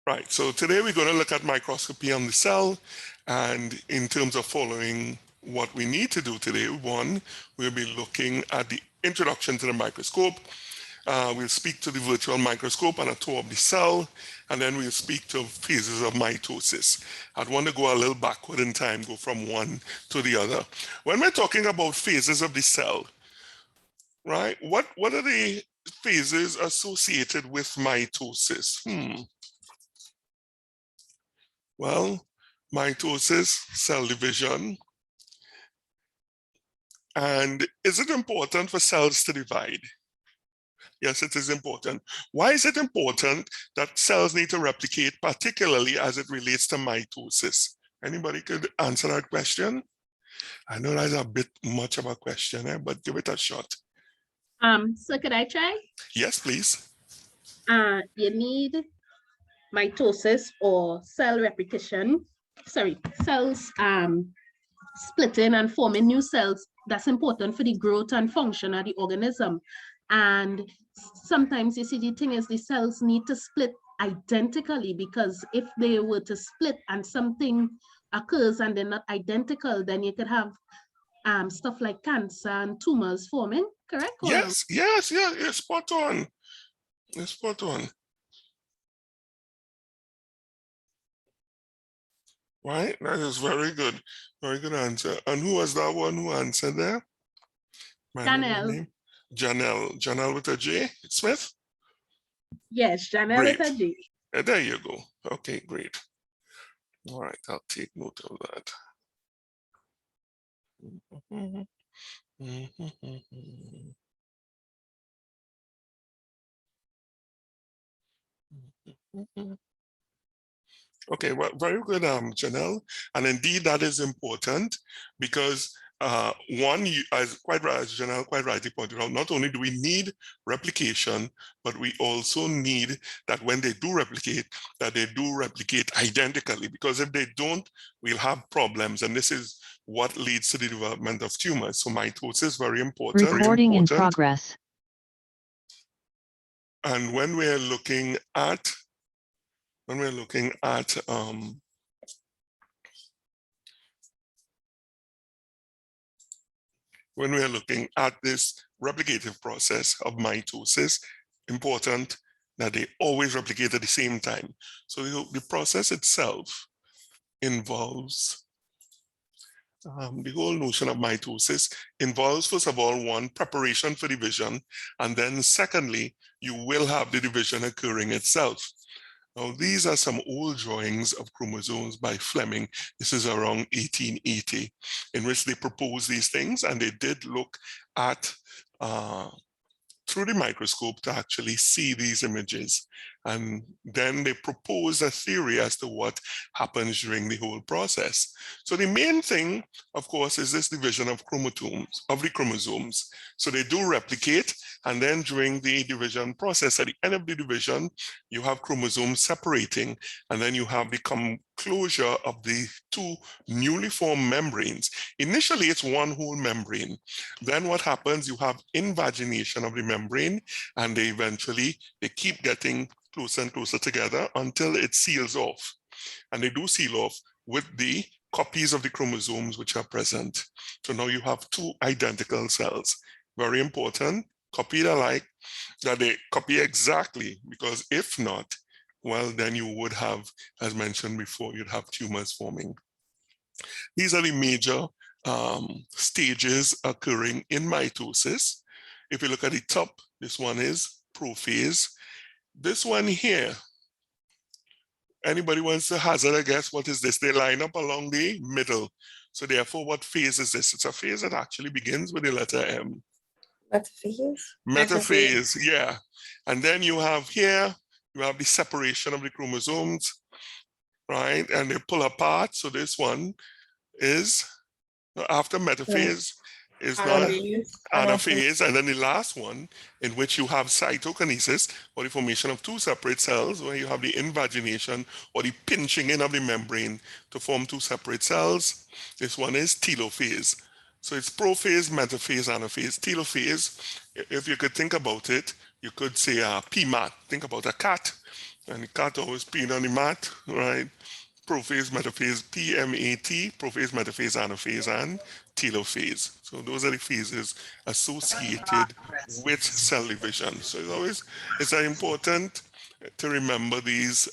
Right, so today we're going to look at microscopy on the cell, and in terms of following what we need to do today, one, we'll be looking at the introduction to the microscope. We'll speak to the virtual microscope and a tour of the cell, and then we'll speak to phases of mitosis. I'd want to go a little backward in time, go from one to the other. When we're talking about phases of the cell, right, what are the phases associated with mitosis? Well, mitosis, cell division. And is it important for cells to divide? Yes, it is important. Why is it important that cells need to replicate, particularly as it relates to mitosis? Anybody could answer that question? I know that's a bit much of a question, but give it a shot. So could I try? Yes, please. You need mitosis or cell replication, cells splitting and forming new cells. That's important for the growth and function of the organism. And sometimes you see the thing is the cells need to split identically, because if they were to split and something occurs and they're not identical, then you could have stuff like cancer and tumors forming, correct? Yes, spot on. It's spot on. Right, that is very good answer. And who was that one who answered there? Janelle. Janelle with a J, Smith? Yes, Janelle Great. with a J. There you go. Okay, great. All right, I'll take note of that. Okay, well, very good, Janelle. And indeed, that is important because one, as Janelle quite rightly pointed out, not only do we need replication, but we also need that when they do replicate, that they do replicate identically, because if they don't, we'll have problems. And this is what leads to the development of tumors. So mitosis is very important. Recording in progress. And when we're looking at this replicative process of mitosis, important that they always replicate at the same time. So the process itself involves, the whole notion of mitosis involves, first of all, one, preparation for division, and then secondly, you will have the division occurring itself. Now, these are some old drawings of chromosomes by Fleming. This is around 1880, in which they proposed these things, and they did look at through the microscope to actually see these images. And then they proposed a theory as to what happens during the whole process. So the main thing, of course, is this division of the chromosomes. So they do replicate, and then during the division process, at the end of the division, you have chromosomes separating, and then you have the closure of the two newly formed membranes. Initially, it's one whole membrane. Then what happens, you have invagination of the membrane, and they keep getting closer and closer together until it seals off. And they do seal off with the copies of the chromosomes which are present. So now you have two identical cells. Very important, copied alike, that they copy exactly, because if not, well, then you would have, as mentioned before, you'd have tumors forming. These are the major stages occurring in mitosis. If you look at the top, this one is prophase. This one here, anybody wants to hazard a guess, what is this? They line up along the middle. So therefore, what phase is this? It's a phase that actually begins with the letter M. Metaphase? Metaphase, yeah. And then you have here, you have the separation of the chromosomes, right? And they pull apart. So this one is, after metaphase, is not anaphase. And then the last one, in which you have cytokinesis, or the formation of two separate cells, where you have the invagination or the pinching in of the membrane to form two separate cells. This one is telophase. So it's prophase, metaphase, anaphase. Telophase, if you could think about it, You could say a pea mat. Think about a cat, and the cat always peeing on the mat, right? Prophase, metaphase, PMAT, prophase, metaphase, anaphase, and telophase. So those are the phases associated with cell division. So it's very important to remember these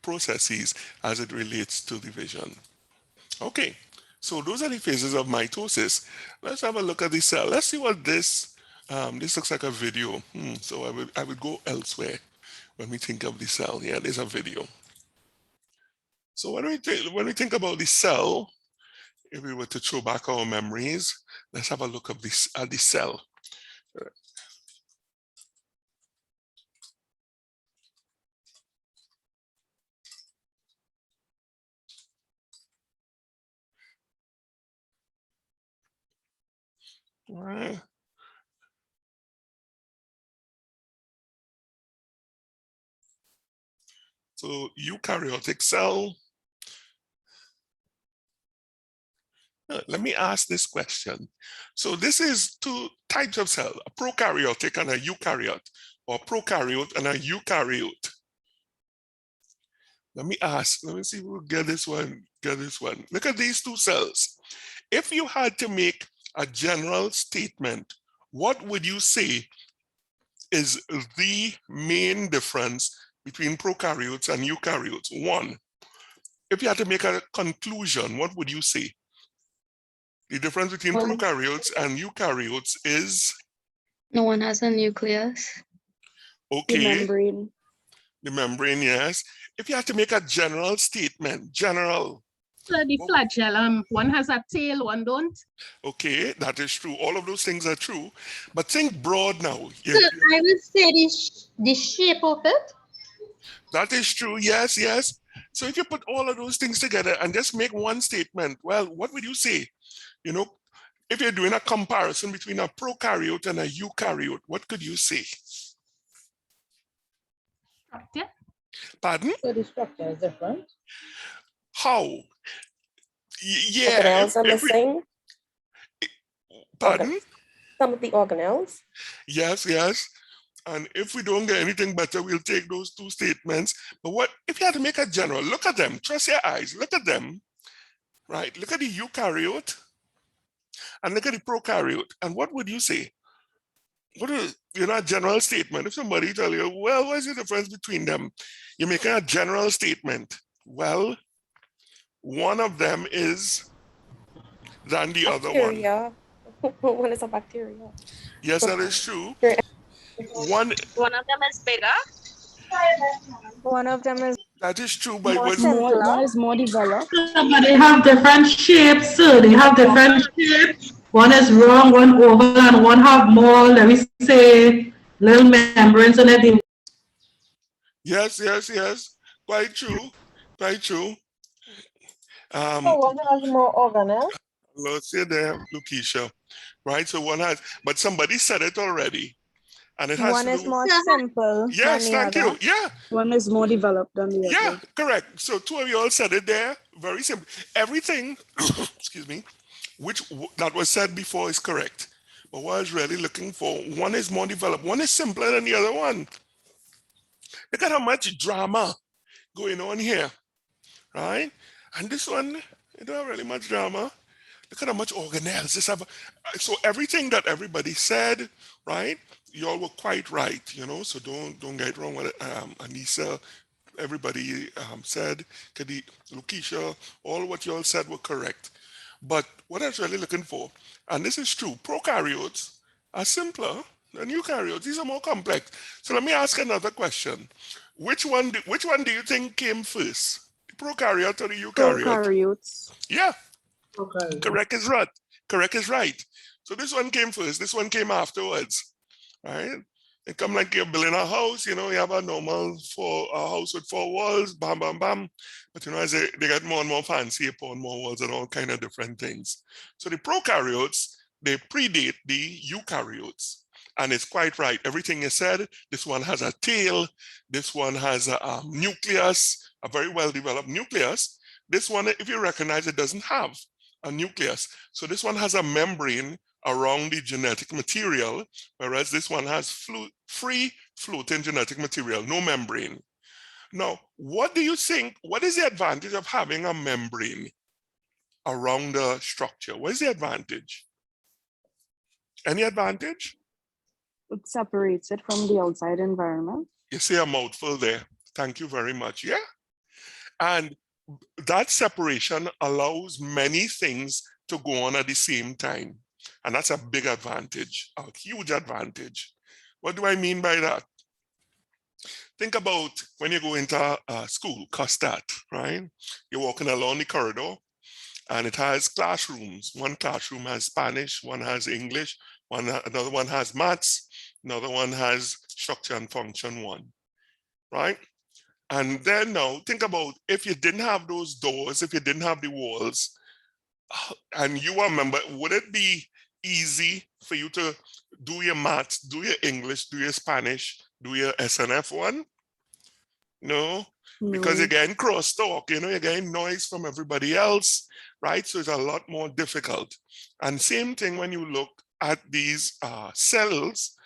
processes as it relates to division. Okay, so those are the phases of mitosis. Let's have a look at the cell. Let's see what this looks like a video. So I would go elsewhere when we think of the cell. Yeah, there's a video. So when we think about the cell, if we were to throw back our memories, let's have a look at the cell. All right. So eukaryotic cell. Let me ask this question. So this is two types of cell, a prokaryotic and a eukaryote, or prokaryote and a eukaryote. Let me see if we'll get this one, Look at these two cells. If you had to make a general statement, what would you say is the main difference between prokaryotes and eukaryotes? One, if you had to make a conclusion, what would you say? The difference between prokaryotes and eukaryotes is? No one has a nucleus. Okay. The membrane. The membrane, yes. If you had to make a general statement, general. So the flagellum, one has a tail, one don't. Okay, that is true. All of those things are true. But think broad now. So I would say the shape of it. That is true, yes, yes. So if you put all of those things together and just make one statement, well, what would you say? You know, if you're doing a comparison between a prokaryote and a eukaryote, what could you say? Structure. Pardon? So the structure is different. How? Yeah. Organelles are missing. Pardon? Some of the organelles. Yes, yes. And if we don't get anything better, we'll take those two statements. But what if you had to make a general? Look at them. Trust your eyes. Look at them. Right. Look at the eukaryote and look at the prokaryote. And what would you say? What is, a general statement? If somebody tell you, well, what's the difference between them? You're making a general statement. Well, one of them is than the Bacteria. other one. One is a bacteria. Yes, that is true. One of them is bigger. One of them is that is true, but more it was simpler. One is more developed. But they have different shapes, so they have different shapes. One is round, one oval, and one have more, let me say, little membranes in it. yes, yes, yes. Quite true. Quite true. So one has more organelles. Let's say there, Lucretia. Right? So one has, but somebody said it already. And it has One to is do, more simple. yes, than the thank other. you. Yeah. One is more developed than the Yeah, other. correct. So two of you all said it there. Very simple. Everything, excuse me, that was said before is correct. But what I was really looking for, one is more developed. One is simpler than the other one. Look at how much drama going on here, right? And this one, you don't have really much drama. Look at how much organelles. So everything that everybody said, right? You all were quite right, so don't get it wrong with Anissa. Everybody said, Kadi, Lucretia, all what you all said were correct. But what I was really looking for, and this is true, prokaryotes are simpler than eukaryotes. These are more complex. So let me ask another question. Which one do you think came first? The prokaryote or the eukaryote? Prokaryotes. Yeah. Okay. Correct is right. Correct is right. So this one came first. This one came afterwards, right? It come like you're building a house. You have a normal a house with 4 walls, bam, bam, bam. But as they get more and more fancy, upon more walls and all kind of different things. So the prokaryotes, they predate the eukaryotes. And it's quite right. Everything you said, this one has a tail. This one has a nucleus, a very well-developed nucleus. This one, if you recognize, it doesn't have a nucleus. So this one has a membrane around the genetic material, whereas this one has free floating genetic material, no membrane. Now, what do you think, what is the advantage of having a membrane around the structure? What is the advantage? Any advantage? It separates it from the outside environment. You see a mouthful there. Thank you very much. Yeah. And that separation allows many things to go on at the same time. And that's a big advantage, a huge advantage. What do I mean by that? Think about when you go into school, COSTAT, right? You're walking along the corridor and it has classrooms. One classroom has Spanish, one has English, another one has maths, another one has structure and function 1, right? And then now think about if you didn't have those doors, if you didn't have the walls, and you are a member, would it be easy for you to do your maths, do your English, do your Spanish, do your SNF1? No, because you're getting crosstalk, you know, you're getting noise from everybody else, right? So it's a lot more difficult. And same thing when you look at these cells,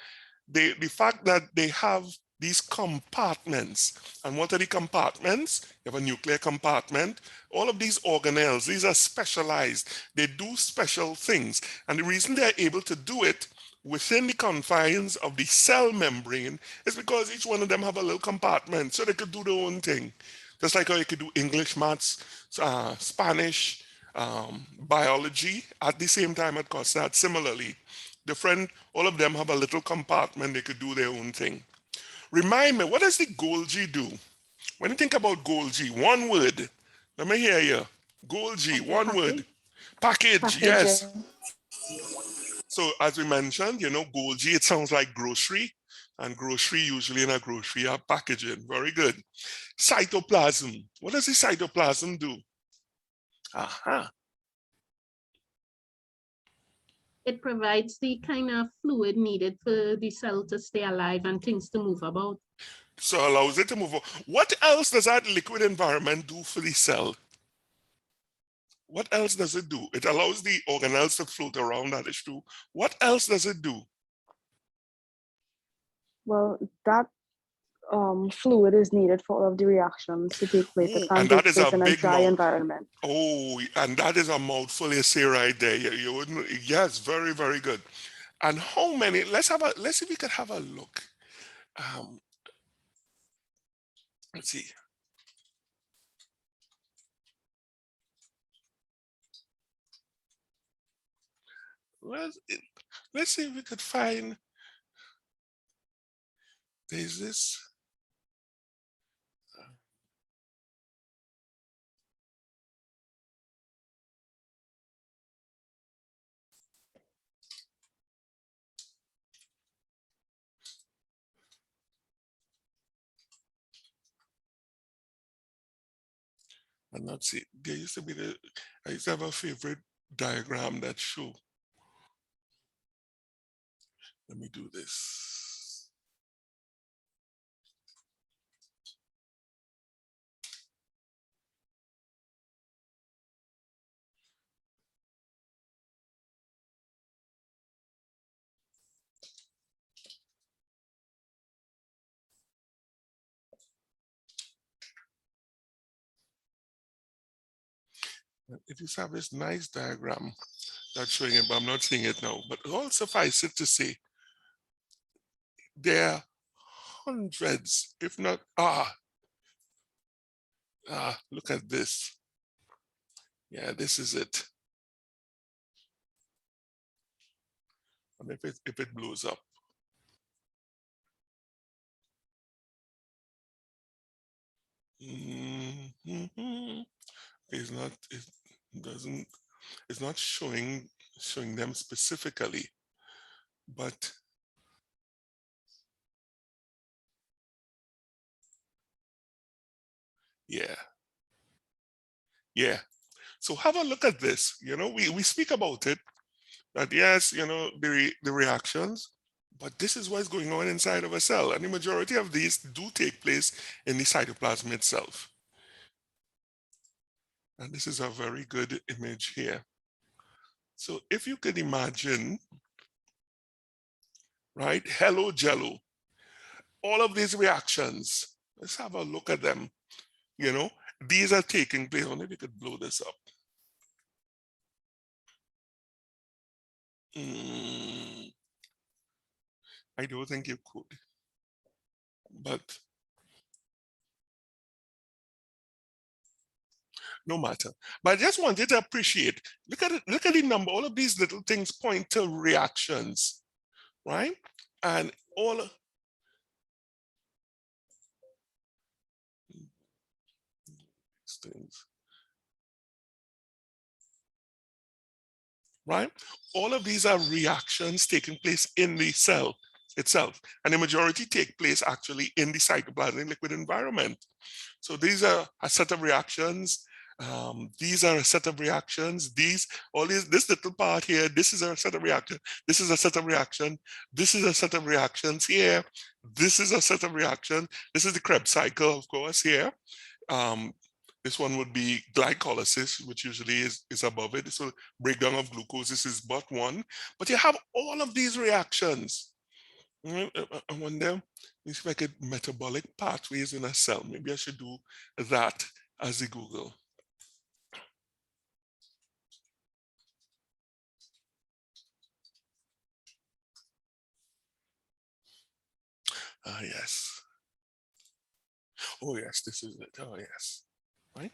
the fact that they have these compartments. And what are the compartments? You have a nuclear compartment. All of these organelles, these are specialized. They do special things. And the reason they're able to do it within the confines of the cell membrane is because each one of them have a little compartment, so they could do their own thing. Just like how you could do English, maths, Spanish, biology at the same time at COSTAT. Similarly, all of them have a little compartment, they could do their own thing. Remind me, what does the Golgi do? When you think about Golgi, one word. Let me hear you. Golgi, one word. Package, yes. So as we mentioned, you know, Golgi, it sounds like grocery, and grocery usually in a grocery are packaging. Very good. Cytoplasm. What does the cytoplasm do? Aha. It provides the kind of fluid needed for the cell to stay alive and things to move about. So allows it to move. What else does that liquid environment do for the cell? What else does it do? It allows the organelles to float around, that is true. What else does it do? Well, that fluid is needed for all of the reactions to take place. It can't take place in a dry environment. Oh, and that is a mouthful you say right there. You wouldn't, yes, very, very good. And how many, let's see if we could have a look. Let's see. Let's see if we could find, there's this. And let's see, there used to be I used to have a favorite diagram that show. Let me do this. It used to have this nice diagram that's showing it, but I'm not seeing it now. But all suffice it to say, there are hundreds, if not, look at this. Yeah, this is it. And if it blows up. It's not showing them specifically, but yeah. So have a look at this. You know, we speak about it, that yes, you know, the reactions, but this is what's going on inside of a cell. And the majority of these do take place in the cytoplasm itself. And this is a very good image here. So if you could imagine, right, hello jello, all of these reactions, let's have a look at them. You know, these are taking place. Only we could blow this up. I don't think you could, but no matter. But I just wanted to appreciate, look at it, look at the number, all of these little things point to reactions, right? And all these things, right? All of these are reactions taking place in the cell itself, and the majority take place actually in the cytoplasmic liquid environment. So these are a set of reactions. These are a set of reactions. This little part here, this is a set of reaction. This is a set of reaction. This is a set of reactions here. This is a set of reaction. This is the Krebs cycle, of course, here. This one would be glycolysis, which usually is above it. So breakdown of glucose, this is but one. But you have all of these reactions. I wonder, let me see if I could metabolic pathways in a cell. Maybe I should do that as a Google. Ah, yes. Oh, yes, this is it. Oh, yes. Right?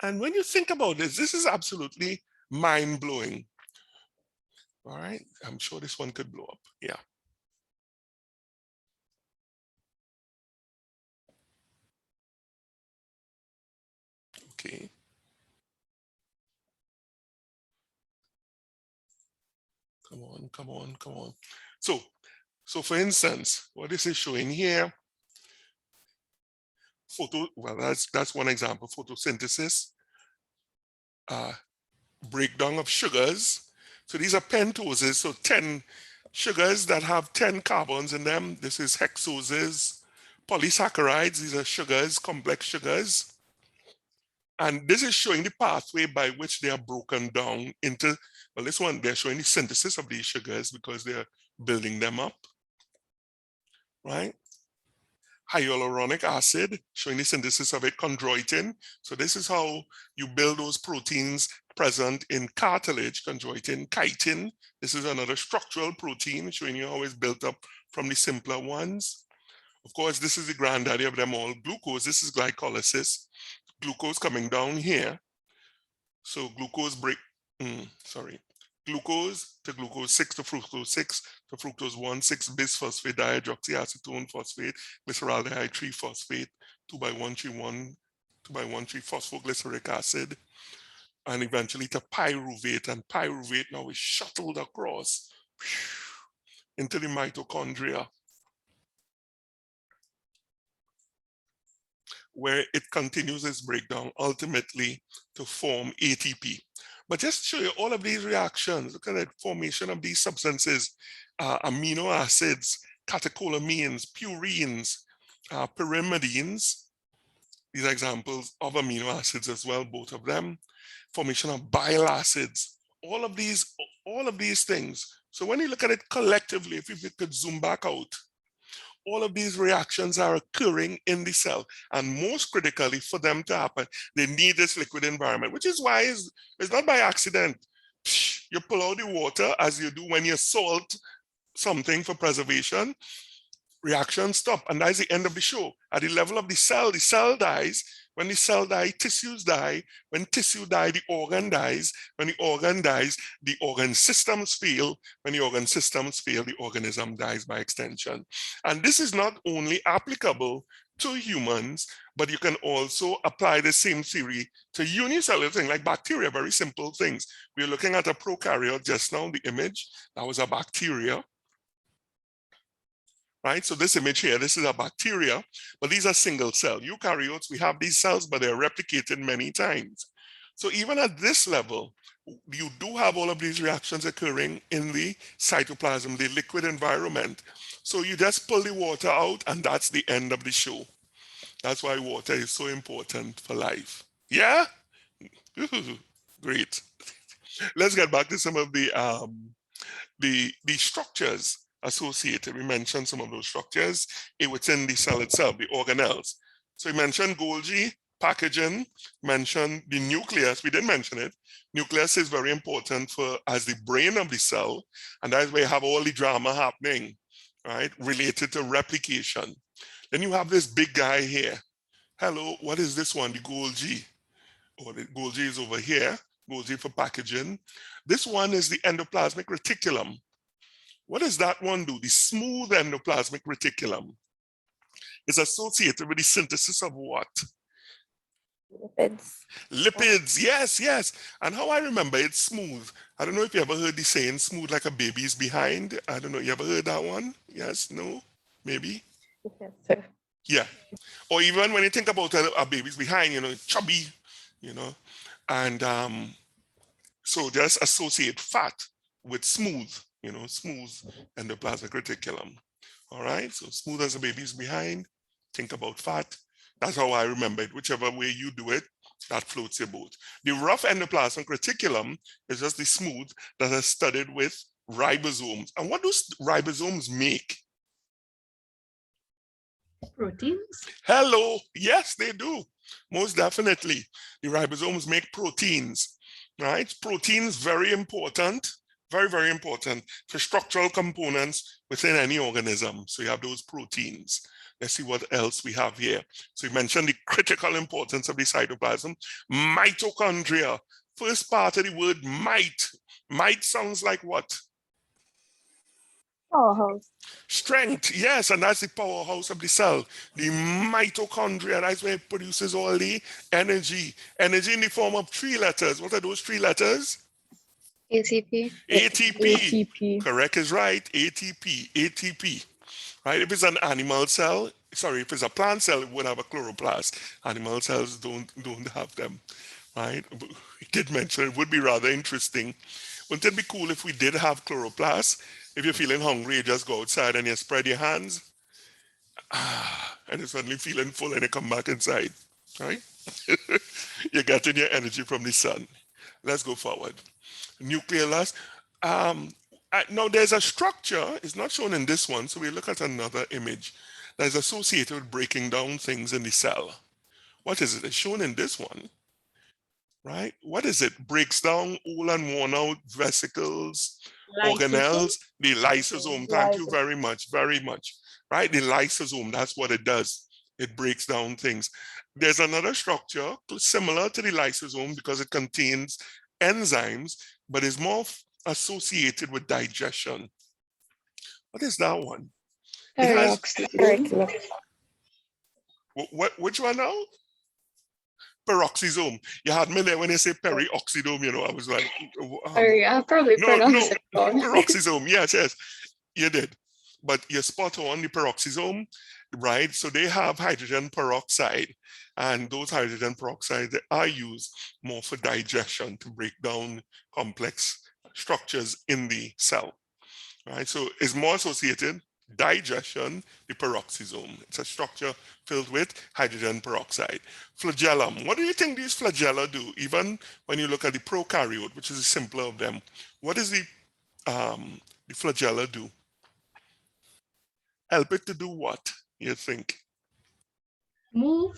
And when you think about this is absolutely mind-blowing. All right, I'm sure this one could blow up. Yeah. Okay. Come on, come on, come on. So for instance, what this is showing here, well, that's one example, photosynthesis, breakdown of sugars. So these are pentoses, so 10 sugars that have 10 carbons in them. This is hexoses, polysaccharides, these are sugars, complex sugars. And this is showing the pathway by which they are broken down into, well, this one, they're showing the synthesis of these sugars because they're building them up, right? Hyaluronic acid, showing the synthesis of it, chondroitin. So this is how you build those proteins present in cartilage, chondroitin, chitin. This is another structural protein, showing you how it's built up from the simpler ones. Of course, this is the granddaddy of them all, glucose. This is glycolysis. Glucose coming down here. So glucose glucose to glucose 6 to fructose 6 to fructose 1,6 bisphosphate dihydroxyacetone phosphate glyceraldehyde 3-phosphate 2,1,3,1 2,1,3 phosphoglyceric acid, and eventually to pyruvate. And pyruvate now is shuttled across into the mitochondria, where it continues its breakdown ultimately to form ATP. But just to show you all of these reactions, look at the formation of these substances, amino acids, catecholamines, purines, pyrimidines. These are examples of amino acids as well, both of them. Formation of bile acids, all of these things. So when you look at it collectively, if you could zoom back out, all of these reactions are occurring in the cell. And most critically, for them to happen, they need this liquid environment, which is why it's not by accident. You pull out the water as you do when you salt something for preservation, reactions stop, and that's the end of the show. At the level of the cell dies. When the cell dies, tissues die. When tissue dies, the organ dies. When the organ dies, the organ systems fail. When the organ systems fail, the organism dies by extension. And this is not only applicable to humans, but you can also apply the same theory to unicellular things like bacteria, very simple things. We were looking at a prokaryote just now, the image, that was a bacteria. Right, so this image here, this is a bacteria, but these are single cell. Eukaryotes, we have these cells, but they're replicated many times. So even at this level, you do have all of these reactions occurring in the cytoplasm, the liquid environment. So you just pull the water out and that's the end of the show. That's why water is so important for life. Yeah? Great. Let's get back to some of the structures associated. We mentioned some of those structures within the cell itself, the organelles. So we mentioned Golgi, packaging, mentioned the nucleus. We didn't mention it. Nucleus is very important as the brain of the cell, and that's where you have all the drama happening, right, related to replication. Then you have this big guy here. Hello, what is this one? The Golgi. Or the Golgi is over here. Golgi for packaging. This one is the endoplasmic reticulum. What does that one do? The smooth endoplasmic reticulum is associated with the synthesis of what? Lipids. Lipids, yes, yes. And how I remember it's smooth. I don't know if you ever heard the saying smooth like a baby's behind. I don't know. You ever heard that one? Yes, no, maybe? Yes, sir. Yeah. Or even when you think about a baby's behind, chubby, and so just associate fat with smooth, smooth endoplasmic reticulum. All right, so smooth as a baby's behind, think about fat. That's how I remember it. Whichever way you do it, that floats your boat. The rough endoplasmic reticulum is just the smooth that is studied with ribosomes. And what do ribosomes make? Proteins? Hello, yes, they do. Most definitely. The ribosomes make proteins, right? Proteins, very important, very, very important for structural components within any organism. So you have those proteins. Let's see what else we have here. So you mentioned the critical importance of the cytoplasm. Mitochondria, first part of the word might. Might sounds like what? Powerhouse. Strength, yes, and that's the powerhouse of the cell. The mitochondria, that's where it produces all the energy. Energy in the form of 3 letters. What are those 3 letters? ATP. ATP. ATP. Correct is right. ATP. ATP. Right? If it's an animal cell, sorry, if it's a plant cell, it would have a chloroplast. Animal cells don't have them. Right? We did mention it would be rather interesting. Wouldn't it be cool if we did have chloroplasts? If you're feeling hungry, you just go outside and you spread your hands, and you're suddenly feeling full and you come back inside, right? You're getting your energy from the sun. Let's go forward. Nucleolus. Now there's a structure, it's not shown in this one, so we look at another image that is associated with breaking down things in the cell. What is it? It's shown in this one, right? What is it? Breaks down old and worn out vesicles, organelles, the lysosome. Thank you very much, very much. Right? The lysosome, that's what it does. It breaks down things. There's another structure similar to the lysosome because it contains enzymes, but is more associated with digestion. What is that one? Peroxisome. Which one now? Peroxisome. You had me there when they say perioxidome, I was like, Sorry, I probably pronounced it wrong. Peroxisome, yes, you did. But you're spot on, the peroxisome, right? So they have hydrogen peroxide, and those hydrogen peroxides are used more for digestion to break down complex structures in the cell, right? So it's more associated, digestion, the peroxisome. It's a structure filled with hydrogen peroxide. Flagellum. What do you think these flagella do? Even when you look at the prokaryote, which is the simpler of them, what does the flagella do? Help it to do what, you think? Move.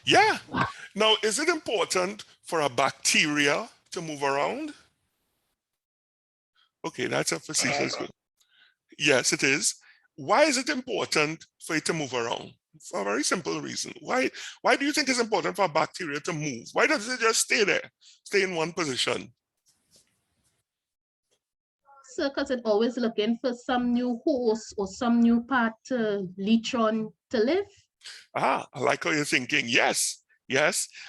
Yeah. Now, is it important for a bacteria to move around? Okay, that's a facetious question. Yes, it is. Why is it important for it to move around? For a very simple reason. Why do you think it's important for a bacteria to move? Why does it just stay there, stay in one position? So, because it's always looking for some new host or some new part to leech on to live. I like how you're thinking. Yes.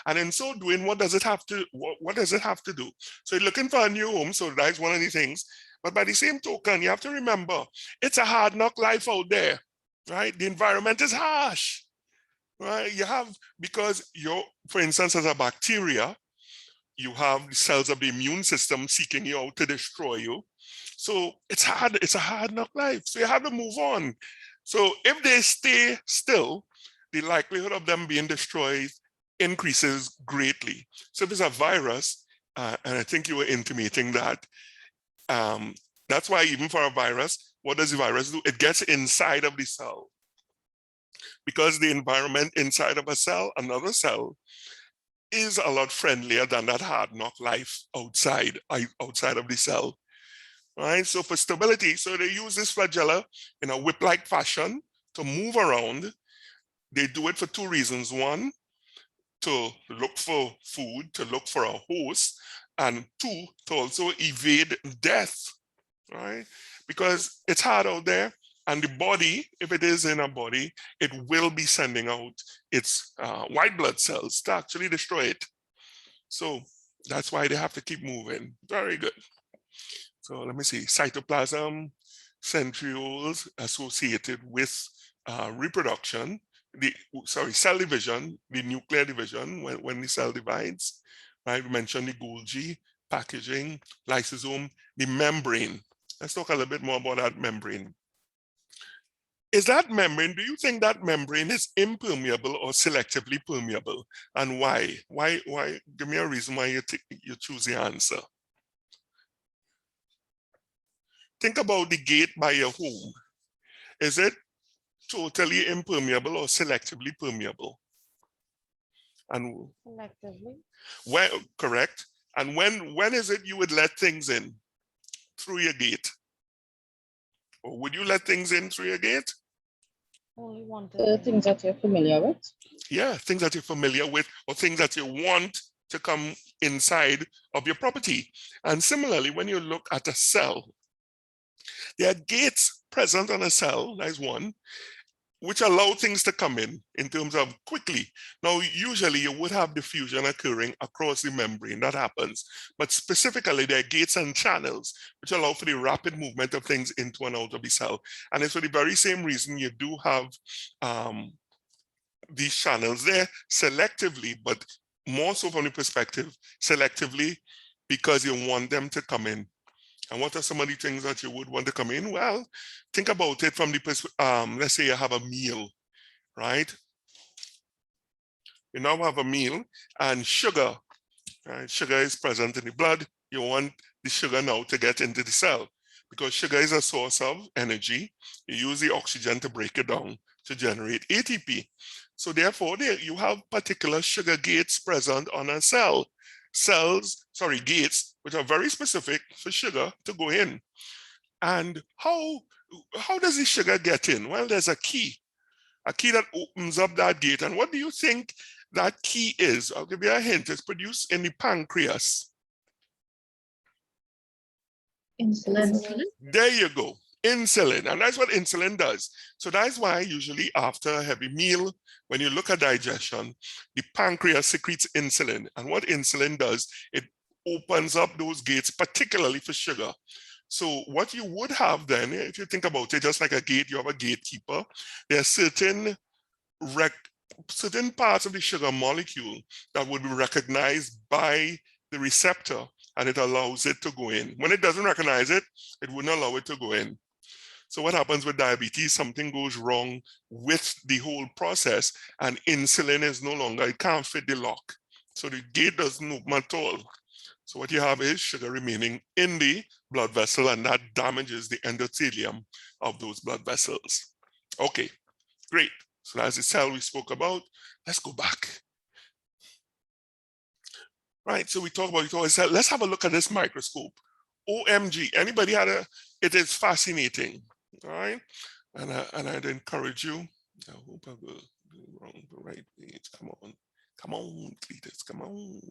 And in so doing, what does it have to do? So you're looking for a new home, so that's one of the things. But by the same token, you have to remember, it's a hard knock life out there, right? The environment is harsh, right? Because for instance, as a bacteria, you have the cells of the immune system seeking you out to destroy you. So it's hard, it's a hard knock life. So you have to move on. So if they stay still, the likelihood of them being destroyed increases greatly. So if it's a virus, and I think you were intimating that, that's why even for a virus, what does the virus do? It gets inside of the cell. Because the environment inside of a cell, another cell, is a lot friendlier than that hard knock life outside of the cell. Right? So for stability, so they use this flagella in a whip-like fashion to move around. They do it for two reasons. One, to look for food, to look for a host, and two, to also evade death, right? Because it's hard out there, and the body, if it is in a body, it will be sending out its white blood cells to actually destroy it. So that's why they have to keep moving. Very good. So let me see, cytoplasm, centrioles associated with reproduction, cell division, the nuclear division, when the cell divides, right? We mentioned the Golgi, packaging, lysosome, the membrane. Let's talk a little bit more about that membrane. Is that membrane, do you think that membrane is impermeable or selectively permeable? And why? Why? Give me a reason why you choose the answer. Think about the gate by your home. Is it totally impermeable or selectively permeable? And Selectively. when, correct. And when is it you would let things in? Through your gate? Or would you let things in through your gate? Only want things that you're familiar with. Yeah, things that you're familiar with or things that you want to come inside of your property. And similarly, when you look at a cell, there are gates present on a cell, that is one, which allow things to come in terms of quickly. Now, usually you would have diffusion occurring across the membrane, that happens. But specifically, there are gates and channels which allow for the rapid movement of things into and out of the cell. And it's for the very same reason you do have these channels there selectively, but more so from the perspective selectively because you want them to come in. And what are some of the things that you would want to come in? Well, think about it from the perspective, let's say you have a meal, right? You now have a meal and sugar, right? Sugar is present in the blood. You want the sugar now to get into the cell because sugar is a source of energy. You use the oxygen to break it down to generate ATP. So therefore, you have particular sugar gates present on a cell. Gates, which are very specific for sugar to go in. And how does the sugar get in? Well, there's a key that opens up that gate. And what do you think that key is? I'll give you a hint. It's produced in the pancreas. Insulin. There you go. Insulin. And that's what insulin does. So that's why usually after a heavy meal, when you look at digestion, the pancreas secretes insulin. And what insulin does, it opens up those gates, particularly for sugar. So what you would have then, if you think about it, just like a gate, you have a gatekeeper. There are certain parts of the sugar molecule that would be recognized by the receptor, and it allows it to go in. When it doesn't recognize it, it wouldn't allow it to go in. So what happens with diabetes? Something goes wrong with the whole process, and insulin is no longer, it can't fit the lock. So the gate doesn't open at all. So what you have is sugar remaining in the blood vessel, and that damages the endothelium of those blood vessels. Okay, great. So that's the cell we spoke about. Let's go back. Right, so we talk about it. Let's have a look at this microscope. OMG, anybody it is fascinating, all right? And I'd encourage you, I hope I will be wrong the right page. Come on, Cletus, come on.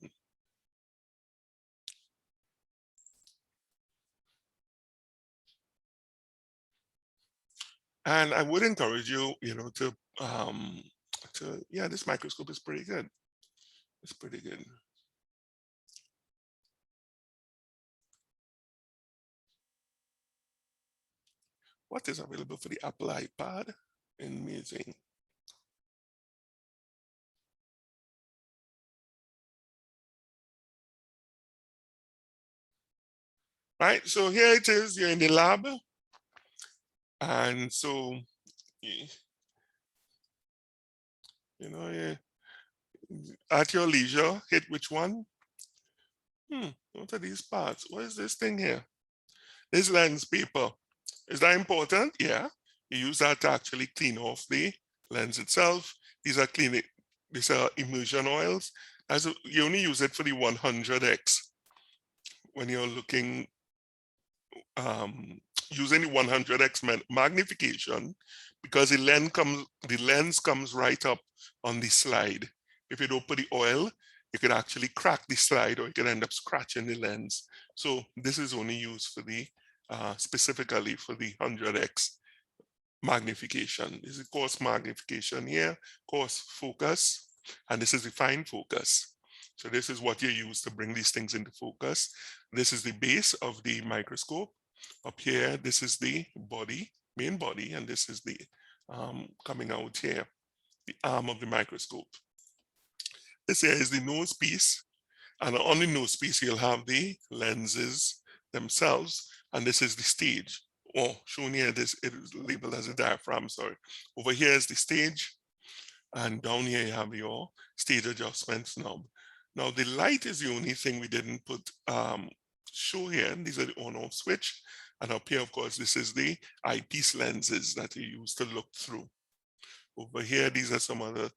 And I would encourage you, yeah, this microscope is pretty good. It's pretty good. What is available for the Apple iPad? Amazing. right? So here it is, you're in the lab. And so, you know, at your leisure, hit which one? What are these parts? What is this thing here? This lens paper. Is that important? Yeah. You use that to actually clean off the lens itself. These are immersion oils. You only use it for the 100x when you're looking, using the 100x magnification, because the lens comes right up on the slide. If you don't put the oil, you could actually crack the slide, or you could end up scratching the lens. So this is only used for the specifically for the 100x magnification. This is coarse magnification here, coarse focus, and this is the fine focus. So this is what you use to bring these things into focus. This is the base of the microscope. Up here, this is the body, main body, and this is the coming out here, the arm of the microscope. This here is the nose piece, and on the nose piece, you'll have the lenses themselves, and this is the stage. Oh, shown here, this it is labeled as a diaphragm, sorry. Over here is the stage, and down here you have your stage adjustment knob. Now the light is the only thing we didn't put show here. These are the on-off switch, and up here, of course, this is the eyepiece lenses that you use to look through. Over here, these are some other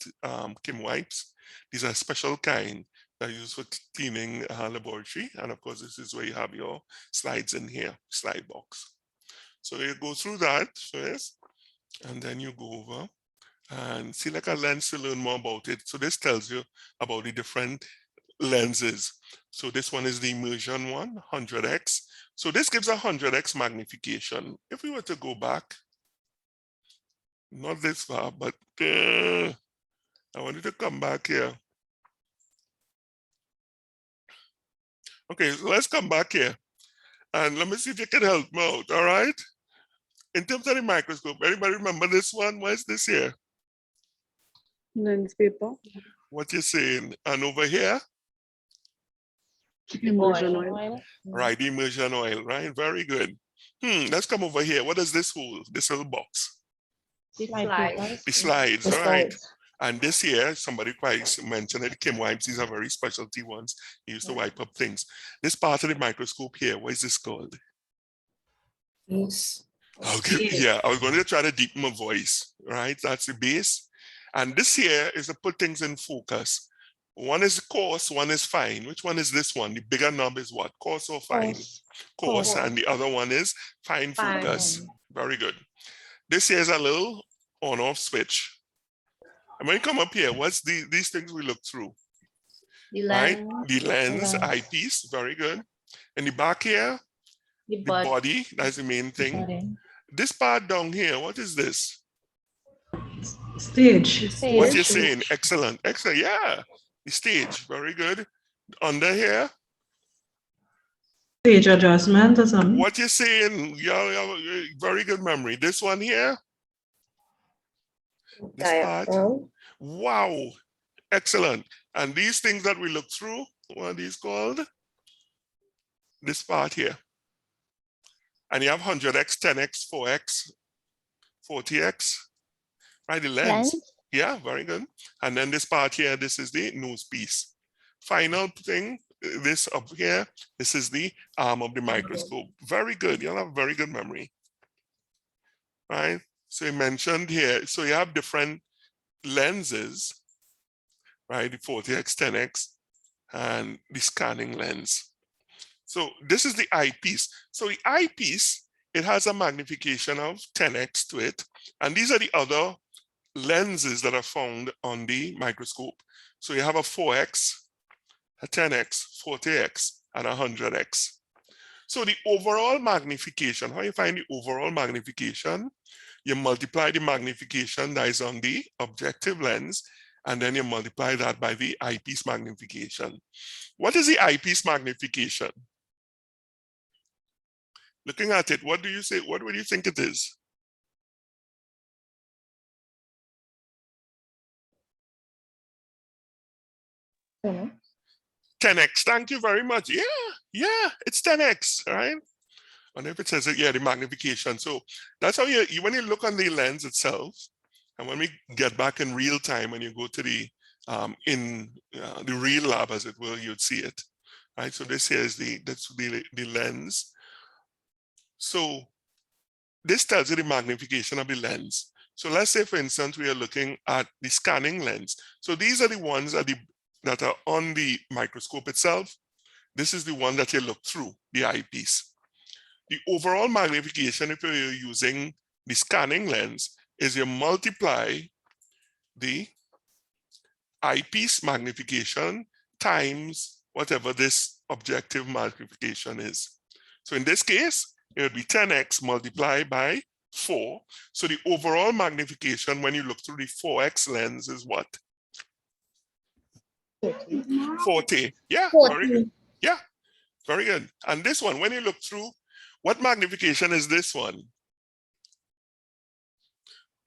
Kim wipes. These are special kind that are used for cleaning laboratory, and of course, this is where you have your slides in here, slide box. So you go through that first, and then you go over and select a lens to learn more about it. So this tells you about the different lenses. So this one is the immersion one, 100x. So this gives a 100x magnification. If we were to go back, not this far, but I want you to come back here. Okay, so let's come back here. And let me see if you can help me out, all right? In terms of the microscope, anybody remember this one? What is this here? Lens paper. What you're saying? And over here? Immersion oil. Right, the immersion oil, right? Very good. Let's come over here. What does this hold? This little box? The slides. The slides, right? And this here, somebody quite mentioned it, Kim wipes. These are very specialty ones. You used to wipe up things. This part of the microscope here, what is this called? Yes. Okay, yeah, I was going to try to deepen my voice, right? That's the base. And this here is to put things in focus. One is coarse, one is fine. Which one is this one? The bigger knob is what? Coarse or fine? Coarse. And the other one is fine focus. Very good. This here is a little on-off switch. And when you come up here, what's these things we look through? The Right? lens. The lens, eyepiece, very good. In the back here, the body, that's the main thing. This part down here, what is this? Stage. What you're saying? Excellent, excellent, yeah. The stage, very good. Under here? Stage adjustment or something. What you're saying? Yeah, very good memory. This one here? This part? Wow, excellent. And these things that we look through, what are these called? This part here. And you have 100x, 10x, 4x, 40x, right? The lens. Yeah, very good. And then this part here, this is the nose piece. Final thing, this up here, this is the arm of the microscope. Very good. You'll have very good memory. Right? So you mentioned here, so you have different lenses, right? The 40x, 10x, and the scanning lens. So this is the eyepiece. So the eyepiece, it has a magnification of 10x to it. And these are the other lenses that are found on the microscope. So you have a 4x, a 10x, 40x, and 100x. So the overall magnification, how you find the overall magnification? You multiply the magnification that is on the objective lens, and then you multiply that by the eyepiece magnification. What is the eyepiece magnification? Looking at it, what do you say? What would you think it is? Mhm. 10x. Thank you very much. Yeah, it's 10x, right? And if it says it, yeah, the magnification. So that's how you when you look on the lens itself, and when we get back in real time and you go to the the real lab, as it were, you'd see it. Right. So this here is the lens. So this tells you the magnification of the lens. So let's say, for instance, we are looking at the scanning lens. So these are the ones that are on the microscope itself. This is the one that you look through, the eyepiece. The overall magnification, if you're using the scanning lens, is you multiply the eyepiece magnification times whatever this objective magnification is. So in this case, it would be 10x multiplied by 4. So the overall magnification when you look through the 4x lens is what? 40. Yeah, 40. very good. Yeah, very good. And this one, when you look through, what magnification is this one?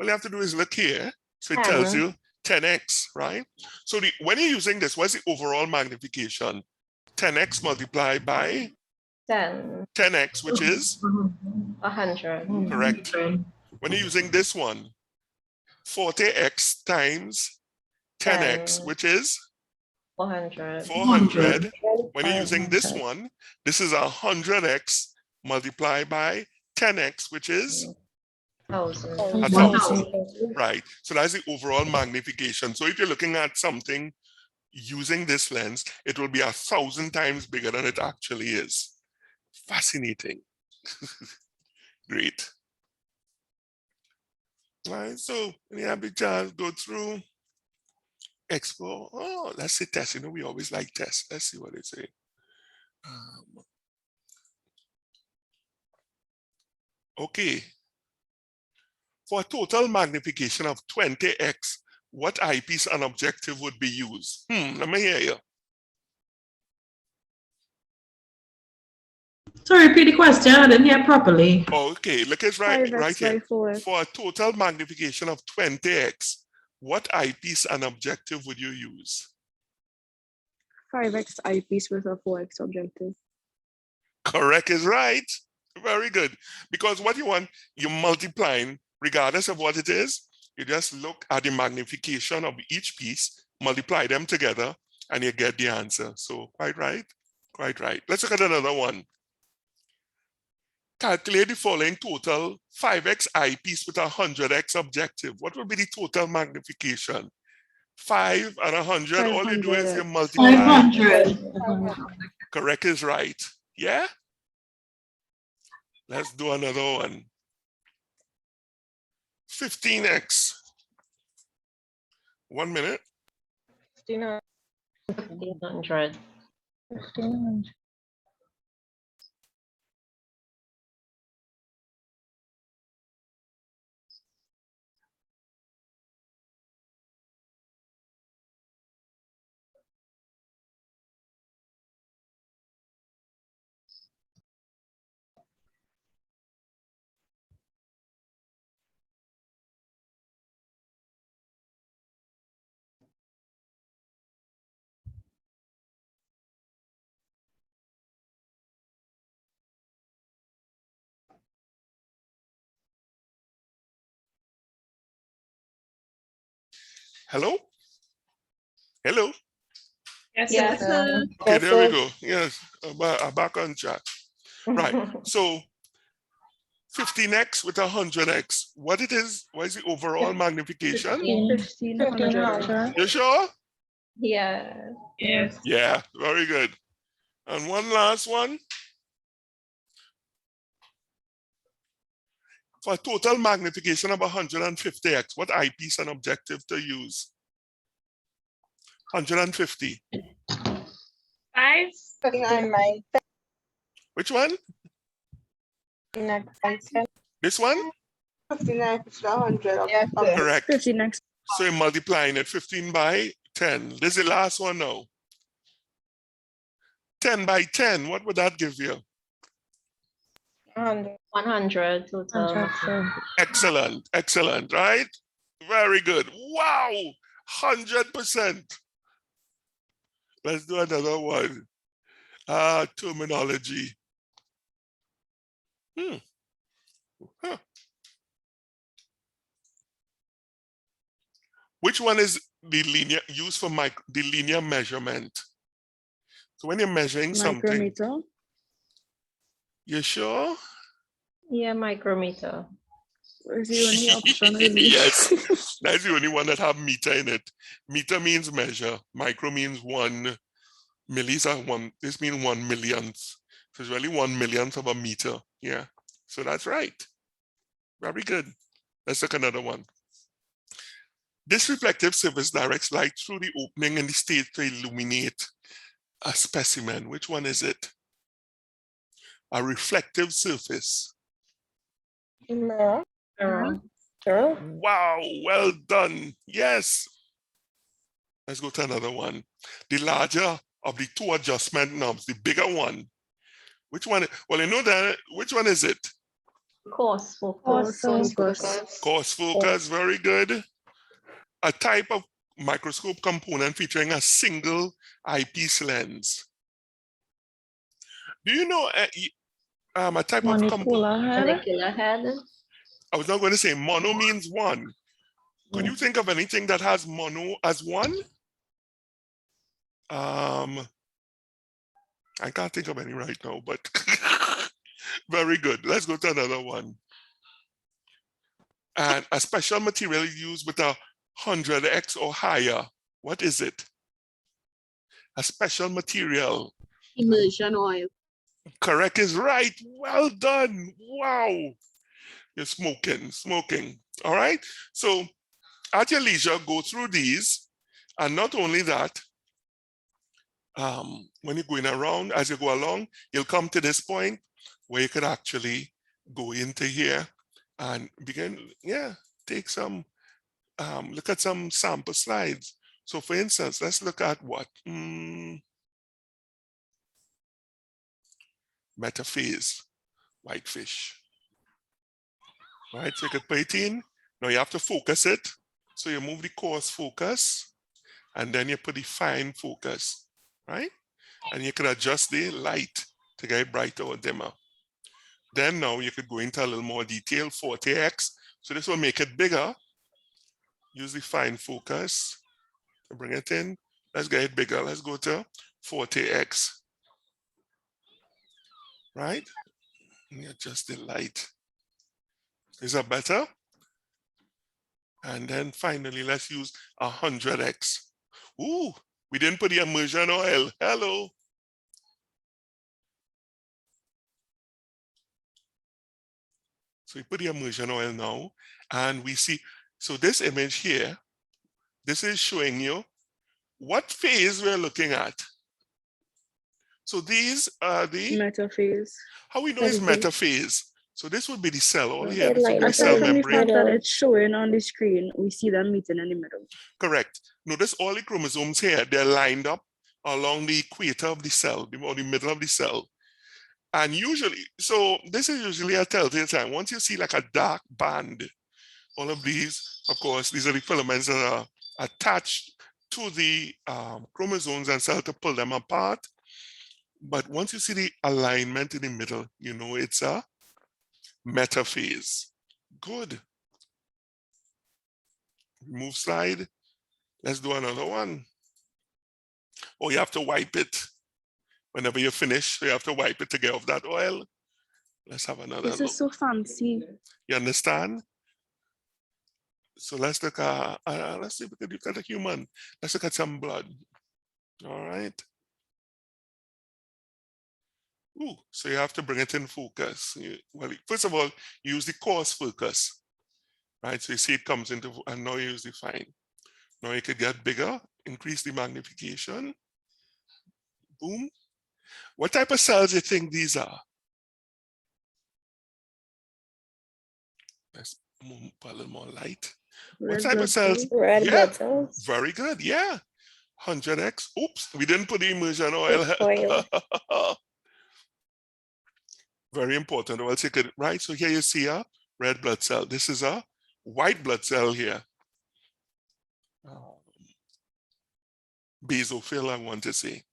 All you have to do is look here. So it tells you 10x, right? So when you're using this, what's the overall magnification? 10x multiplied by 10x, which is 100. correct. When you're using this one, 40x times 10x, which is 400. 400. When you're using this one, this is 100x multiplied by 10x, which is 1,000. 1,000. Right. So that's the overall magnification. So if you're looking at something using this lens, it will be 1,000 times bigger than it actually is. Fascinating. Great. All right. So when you have the chance, go through Expo. Oh, let's say test. You know, we always like tests. Let's see what they say. Okay. For a total magnification of 20x, what eyepiece and objective would be used? Let me hear you. Sorry, repeat the question. I didn't hear properly. Okay, look, it's right 5x here. by 4x. For a total magnification of 20x, what eyepiece and objective would you use? 5x eyepiece with a 4x objective. Correct is right. Very good. Because what you want, you're multiplying, regardless of what it is, you just look at the magnification of each piece, multiply them together, and you get the answer. So quite right, quite right. Let's look at another one. Calculate the following total 5x eyepiece with a 100x objective. What will be the total magnification? 5 and 100, all you do is you 500x. multiply. 500. Correct is right. Yeah? Let's do another one. 15x. 1 minute. 1,500. Hello? Hello? Yes, sir. Okay, there we go. Yes, I'm back on chat. Right. So 15x with 100x. What is the overall magnification? 1500. You sure? Yeah. Yes. Yeah, very good. And one last one. For a total magnification of 150x, what eyepiece and objective to use? 150. 5. Which one? This one? 59 is 100. Yes, sir. Correct. 15x. So you're multiplying it 15 by 10. This is the last one now. 10 by 10, what would that give you? 100 total. Excellent, excellent, right? Very good. Wow, 100%. Let's do another one. Terminology. Huh. Which one is the linear used for the linear measurement? So when you're measuring something, Micrometer. you sure? Yeah, micrometer. Is the only option really? Yes, that's the only one that have meter in it. Meter means measure. Micro means 1 millis are one. This means 1 millionth. So it's really 1 millionth of a meter. Yeah. So that's right. Very good. Let's look another one. This reflective surface directs light through the opening in the stage to illuminate a specimen. Which one is it? A reflective surface. Mirror. Mirror. Mirror. Wow, well done. Yes. Let's go to another one. The larger of the two adjustment knobs, the bigger one. Which one? Well, you know that. Which one is it? Coarse Coarse focus. focus. Coarse focus, very good. A type of microscope component featuring a single eyepiece lens. Do you know a type of component? Monocular head. Molecular head. I was not going to say mono means one. Could you think of anything that has mono as one? I can't think of any right now, but very good. Let's go to another one. And a special material used with a 100x or higher. What is it? A special material. Immersion oil. Correct is right. Well done. Wow. You're smoking. All right. So at your leisure, go through these. And not only that, when you're going around, as you go along, you'll come to this point where you could actually go into here and begin, take some, look at some sample slides. So for instance, let's look at what? Metaphase, whitefish. Right, so you could put it in. Now you have to focus it. So you move the coarse focus and then you put the fine focus, right? And you can adjust the light to get it brighter or dimmer. Then now you could go into a little more detail, 40x. So this will make it bigger. Use the fine focus to bring it in. Let's get it bigger. Let's go to 40x. Right? And you adjust the light. Is that better? And then finally, let's use 100x. Ooh, we didn't put the immersion oil. Hello. So we put the immersion oil now, and we see, so this image here, this is showing you what phase we're looking at. So these are the Metaphase. how we know it's metaphase. So this would be the cell all here. It's This like would be the Aside cell from the membrane. fact that it's showing on the screen, we see them meeting in the middle. Correct. Notice all the chromosomes here, they're lined up along the equator of the cell, or the middle of the cell. And usually, so this is usually a telltale sign. Once you see like a dark band, all of these, of course, these are the filaments that are attached to the chromosomes and cell to pull them apart. But once you see the alignment in the middle, you know it's a metaphase. Good. Move slide. Let's do another one. Oh, you have to wipe it. Whenever you finish, you have to wipe it to get off that oil. Let's have another This look. is so fancy. You understand? So let's look at, let's see if we can look at a human. Let's look at some blood. All right. Ooh, so you have to bring it in focus. Well, first of all, use the coarse focus, right? So you see it comes into, and now you use the fine. Now you could get bigger, increase the magnification. Boom. What type of cells do you think these are? Let's put a little more light. What type of cells? Red Yeah, blood cells. very good. Yeah. 100x. Oops, we didn't put the immersion oil. Oil. Very important. Well, take it right. So here you see a red blood cell. This is a white blood cell here. Basophil, I want to say.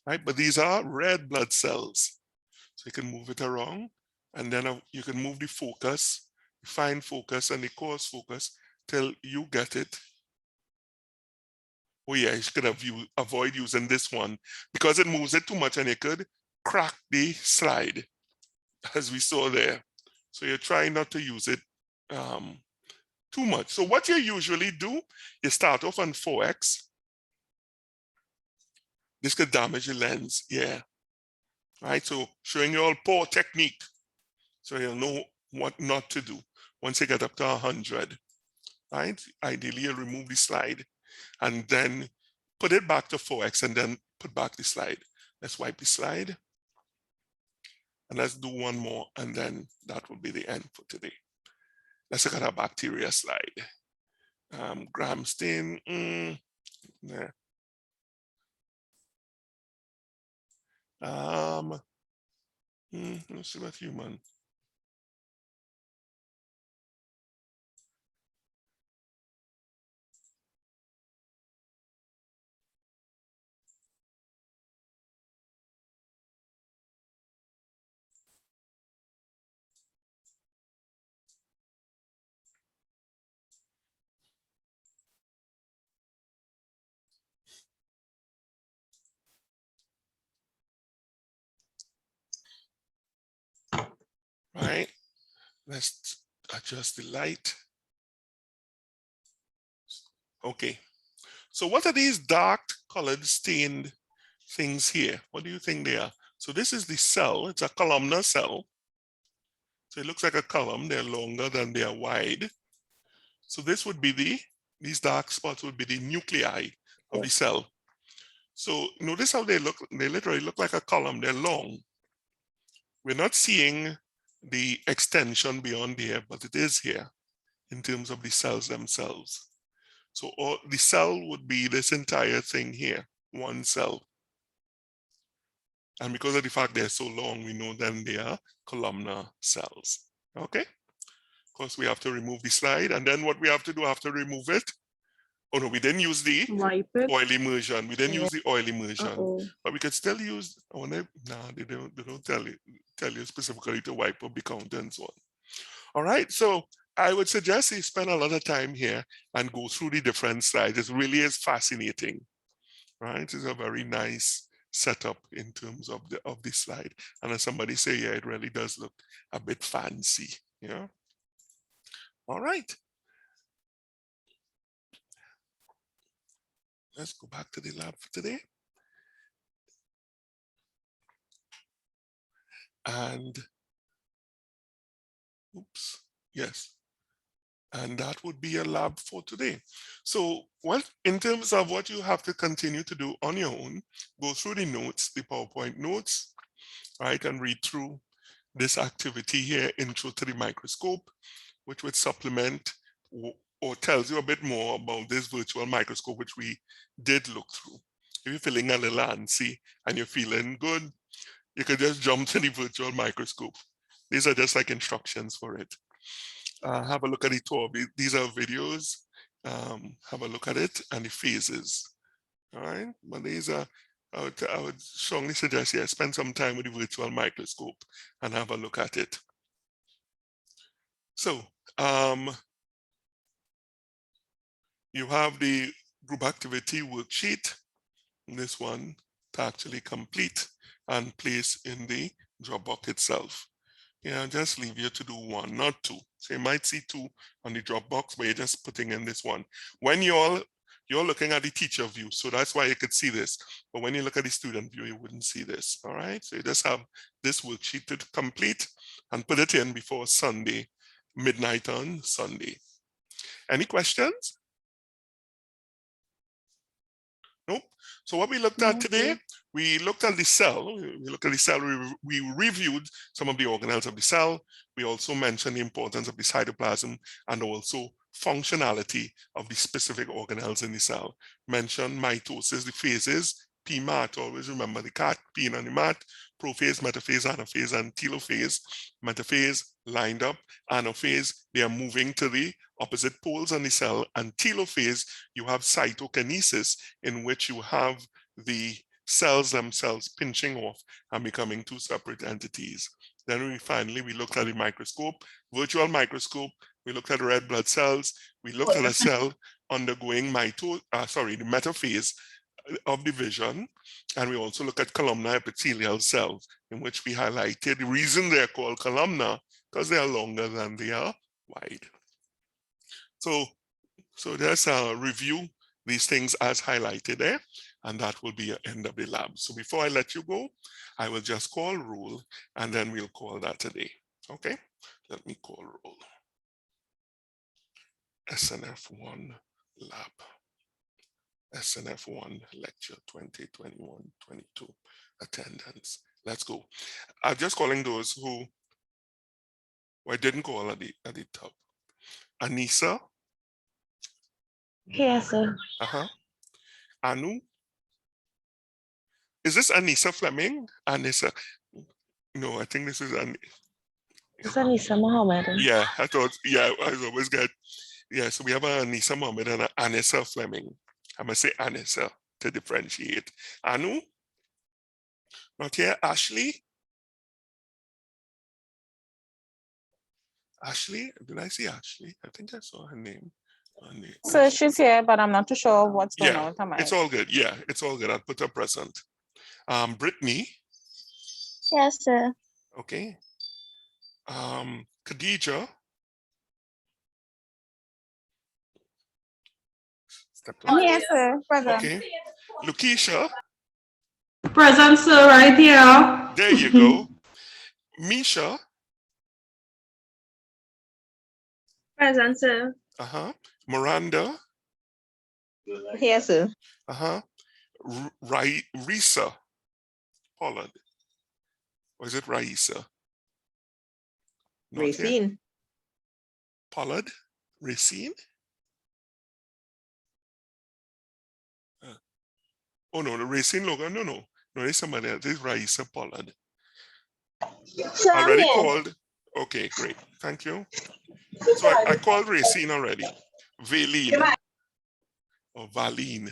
Right, but these are red blood cells. So you can move it around. And then you can move the focus, fine focus and the coarse focus till you get it. Oh yeah, you could avoid using this one because it moves it too much and you could crack the slide as we saw there. So you're trying not to use it too much. So what you usually do, you start off on 4x. This could damage the lens, yeah. Right, so showing you all poor technique. So you'll know what not to do once you get up to 100, right? Ideally, you'll remove the slide and then put it back to 4x and then put back the slide. Let's wipe the slide. And let's do one more and then that will be the end for today. Let's look at our bacteria slide. Gram stain, yeah. Let's see about human. Right, let's adjust the light. Okay, so what are these dark colored stained things here? What do you think they are? So this is the cell, it's a columnar cell. So it looks like a column, they're longer than they are wide. So this would be these dark spots would be the nuclei of the cell. So notice how they look, they literally look like a column, they're long. We're not seeing the extension beyond here, but it is here in terms of the cells themselves. So the cell would be this entire thing here, one cell. And because of the fact they're so long, we know then they are columnar cells. Okay. Of course, we have to remove the slide. And then what we have to do after remove it, oh no, we didn't use the oil immersion. We didn't use the oil immersion, but we could still use, they don't tell you specifically to wipe up the counter and so on. All right, so I would suggest you spend a lot of time here and go through the different slides. It really is fascinating, right? It's a very nice setup in terms of the slide. And as somebody say, yeah, it really does look a bit fancy, yeah. All right. Let's go back to the lab for today. And, oops, yes. And that would be a lab for today. So in terms of what you have to continue to do on your own, go through the notes, the PowerPoint notes, right, and read through this activity here, Intro to the Microscope, which would supplement or tells you a bit more about this virtual microscope, which we did look through. If you're feeling a little antsy and you're feeling good, you could just jump to the virtual microscope. These are just like instructions for it. Have a look at the tour. These are videos. Have a look at it and the phases. All right, but these are, I would strongly suggest, yeah, spend some time with the virtual microscope and have a look at it. So, you have the group activity worksheet, this one to actually complete and place in the Dropbox itself. Yeah, just leave you to do one, not two. So you might see two on the Dropbox, but you're just putting in this one. When you're looking at the teacher view, so that's why you could see this. But when you look at the student view, you wouldn't see this. All right, so you just have this worksheet to complete and put it in before Sunday, midnight on Sunday. Any questions? Nope. So what we looked at today, we looked at the cell. We looked at the cell. We reviewed some of the organelles of the cell. We also mentioned the importance of the cytoplasm and also functionality of the specific organelles in the cell. Mentioned mitosis, the phases, P-mat, always remember the cat peeing on the mat, prophase, metaphase, anaphase, and telophase. Metaphase lined up, anaphase, they are moving to the opposite poles on the cell, and telophase, you have cytokinesis in which you have the cells themselves pinching off and becoming two separate entities. Then we looked at the microscope, virtual microscope. We looked at red blood cells. We looked at a cell undergoing the metaphase of division. And we also look at columnar epithelial cells, in which we highlighted the reason they're called columnar, because they are longer than they are wide. So just review these things as highlighted there, and that will be the end of the lab. So before I let you go, I will just call roll, and then we'll call that a day. Okay, let me call roll. SNF1 Lab. SNF1 lecture 2021-22 attendance. Let's go. I'm just calling those who I didn't call at the top. Anissa. Yes, sir. Anu. Is this Anissa Fleming? Anissa. No, I think this is It's Anissa Mohammed. Yeah, I thought, yeah, I always get, yeah, so we have Anissa Mohammed and Anissa Fleming. I must say Anissa to differentiate. Anu? Not here. Ashley? Ashley? Did I see Ashley? I think I saw her name. So she's here, but I'm not too sure what's going on with her it's all good. Yeah, it's all good. I'll put her present. Brittany? Yes, sir. Okay. Khadija? Yes, sir. Present. Okay. Lakeisha? Present, sir, right here. There you go. Misha? Present, sir. Miranda? Yes, sir. Risa Pollard. Or is it Raisa? Racine. Pollard? Racine? Oh no, the Racine logo. No, it's somebody else. This is Raisa Pollard. Sir, Already called. Okay, great. Thank you. So I called Racine already. Valine or Valine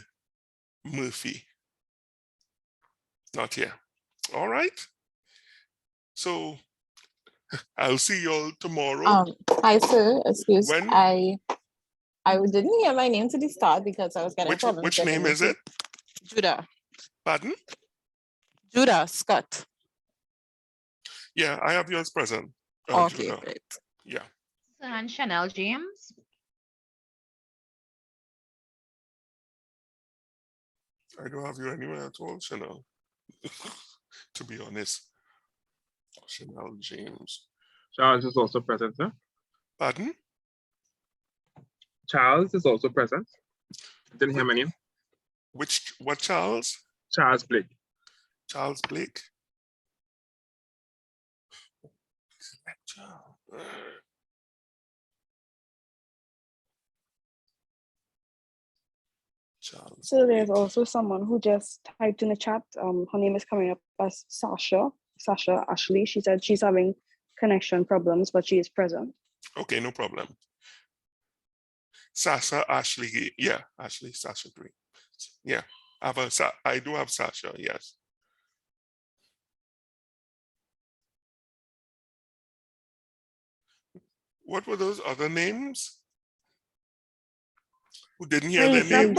Murphy. Not here. All right. So I'll see you all tomorrow. Hi, sir. Excuse When? I didn't hear my name to the start because I was getting problems. Which name is it? Judah. Pardon? Judah Scott. Yeah, I have yours present. Okay, Judah. great. Yeah. And Chanel James. I don't have you anywhere at all, Chanel. To be honest. Chanel James. Charles is also present, sir. Pardon? Charles is also present. Didn't hear my name. What Charles? Charles Blake. Charles Blake. Charles. So there's also someone who just typed in the chat. Her name is coming up as Sasha Ashley. She said she's having connection problems, but she is present. Okay, no problem. Sasha, Ashley, yeah, Ashley, Sasha Green. Yeah, I do have Sasha, yes. What were those other names? Who didn't hear their names?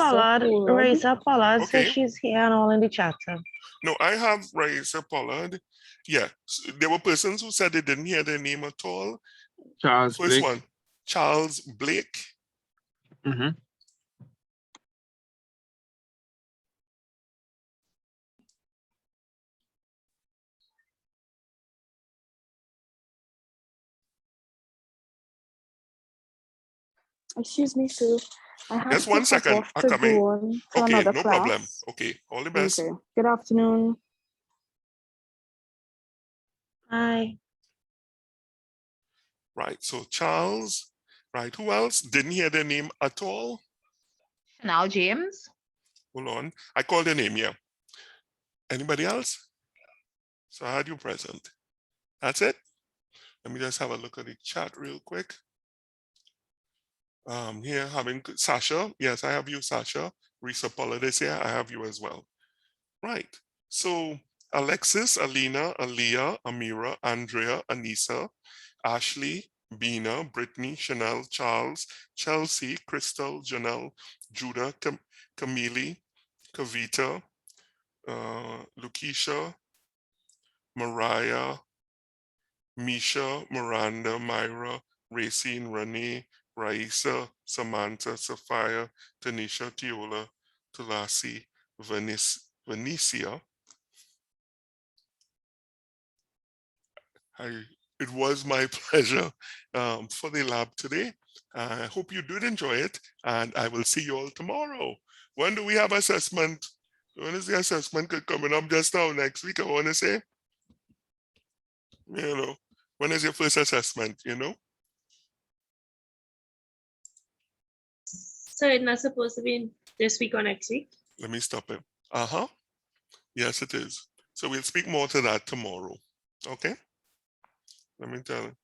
Raisa Pollard Okay. says she's here and all in the chat room. No, I have Raisa Pollard. Yeah, there were persons who said they didn't hear their name at all. Charles First Blake. one, Charles Blake. Mm-hmm. Excuse me, Sue. I have Just to one hop second. off I'm to coming. go on to Okay, another no class. problem. Okay, all the best. Okay. Good afternoon. Hi. Right, so Charles, right, who else didn't hear their name at all? Chanel James. Hold on, I called their name, yeah. Anybody else? So I had you present. That's it. Let me just have a look at the chat real quick. Here having Sasha. Yes, I have you, Sasha. Risa Pollard is here. I have you as well. Right. So Alexis, Alina, Aliyah, Amira, Andrea, Anissa, Ashley, Bina, Brittany, Chanel, Charles, Chelsea, Crystal, Janelle, Judah, Camille, Kavita, Lukisha, Mariah, Misha, Miranda, Myra, Racine, Renee, Raisa, Samantha, Sophia, Tanisha, Tiola, Tulasi, Venicia. It was my pleasure for the lab today. I hope you did enjoy it, and I will see you all tomorrow. When do we have assessment? When is the assessment coming up just now? Next week, I want to say. You know, when is your first assessment, you know? So it's not supposed to be this week or next week? Let me stop it. Uh-huh. Yes, it is. So we'll speak more to that tomorrow. Okay? Let me tell you.